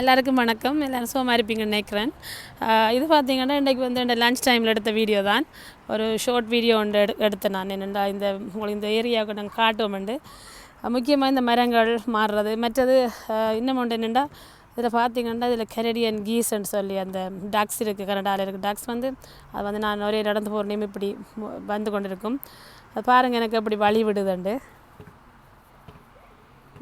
எல்லாருக்கும் வணக்கம். எல்லோரும் சுகமாக இருப்பீங்கன்னு நினைக்கிறேன். இது பார்த்திங்கன்னா இன்றைக்கி வந்து இந்த லன்ச் டைமில் எடுத்த வீடியோ தான். ஒரு ஷார்ட் வீடியோ ஒன்று எடுத்தேன் நான். என்னென்னா உங்களுக்கு இந்த ஏரியாவுக்கு நாங்கள் காட்டுவோம்ண்டு முக்கியமாக இந்த மரங்கள் மாறுறது. மற்றது இன்னும் ஒன்று என்னென்னா இதில் பார்த்திங்கன்னா இதில் கெனடியன் கீஸ்ன்னு சொல்லி அந்த டக்ஸ் இருக்குது. கனடாவில் இருக்குது டக்ஸ் வந்து அது வந்து நான் ஒரே நடந்து போகிற நேம் இப்படி வந்து கொண்டு இருக்கும். அது பாருங்கள் எனக்கு அப்படி வழி விடுதுண்டு.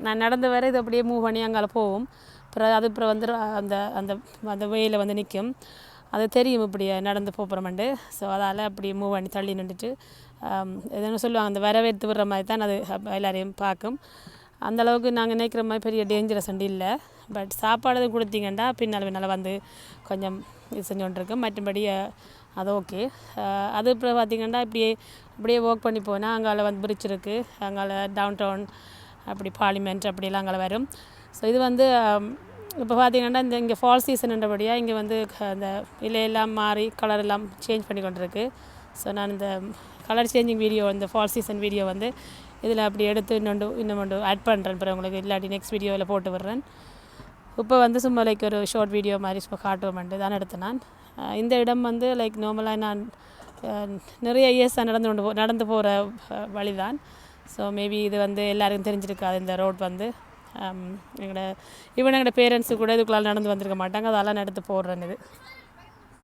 நான் நடந்து வர இது அப்படியே மூவ் பண்ணி அங்கே போகும். அப்புறம் வந்து அந்த அந்த அந்த வேயில் வந்து நிற்கும். அது தெரியும் இப்படி நடந்து போகிறோமெண்டு. ஸோ அதால் அப்படி மூவ் பண்ணி தள்ளி நின்றுட்டு எதுன்னு சொல்லுவாங்க அந்த வரவேற்று விடுற மாதிரி தான் அது எல்லோரையும் பார்க்கும். அந்தளவுக்கு நாங்கள் நினைக்கிற மாதிரி பெரிய டேஞ்சரஸ் அண்டு இல்லை. பட் சாப்பாடு கொடுத்தீங்கன்னா பின்னால் வந்து கொஞ்சம் இது செஞ்சு கொண்டிருக்கும். மற்றபடி அது ஓகே. அது அப்புறம் பார்த்திங்கன்னா இப்படியே ஒர்க் பண்ணி போனால் அங்கால வந்து பிரிட்ஜ் இருக்குது. அங்கால டவுன் டவுன் அப்படி பார்லிமெண்ட் அப்படிலாம் அங்கே வரும். ஸோ இது வந்து இப்போ பார்த்திங்கன்னா இங்கே ஃபால் சீசன்ன்றபடியாக இங்கே வந்து அந்த இலையெல்லாம் மாறி கலர் எல்லாம் சேஞ்ச் பண்ணி கொண்டிருக்கு. ஸோ நான் இந்த கலர் சேஞ்சிங் வீடியோ இந்த ஃபால் சீசன் வீடியோ வந்து இதில் அப்படி எடுத்து இன்னொன்று ஆட் பண்ணுறேன். அப்புறம் உங்களுக்கு இல்லாட்டி நெக்ஸ்ட் வீடியோவில் போட்டு விடுறேன். இப்போ வந்து சும்மா லைக் ஒரு ஷார்ட் வீடியோ மாதிரி சும்மா காட்டுவோம்ண்டு தான் எடுத்தேன் நான். இந்த இடம் வந்து லைக் நார்மலாக நான் நிறைய இயர்ஸாக நடந்து போகிற வழி தான். ஸோ மேபி இது வந்து எல்லாருக்கும் தெரிஞ்சிருக்காது. இந்த ரோட் வந்து எங்களோட பேரண்ட்ஸு கூட இதுக்குள்ளால் நடந்து வந்திருக்க மாட்டாங்க. அதெல்லாம் நான் எடுத்து போடுறேன் இது.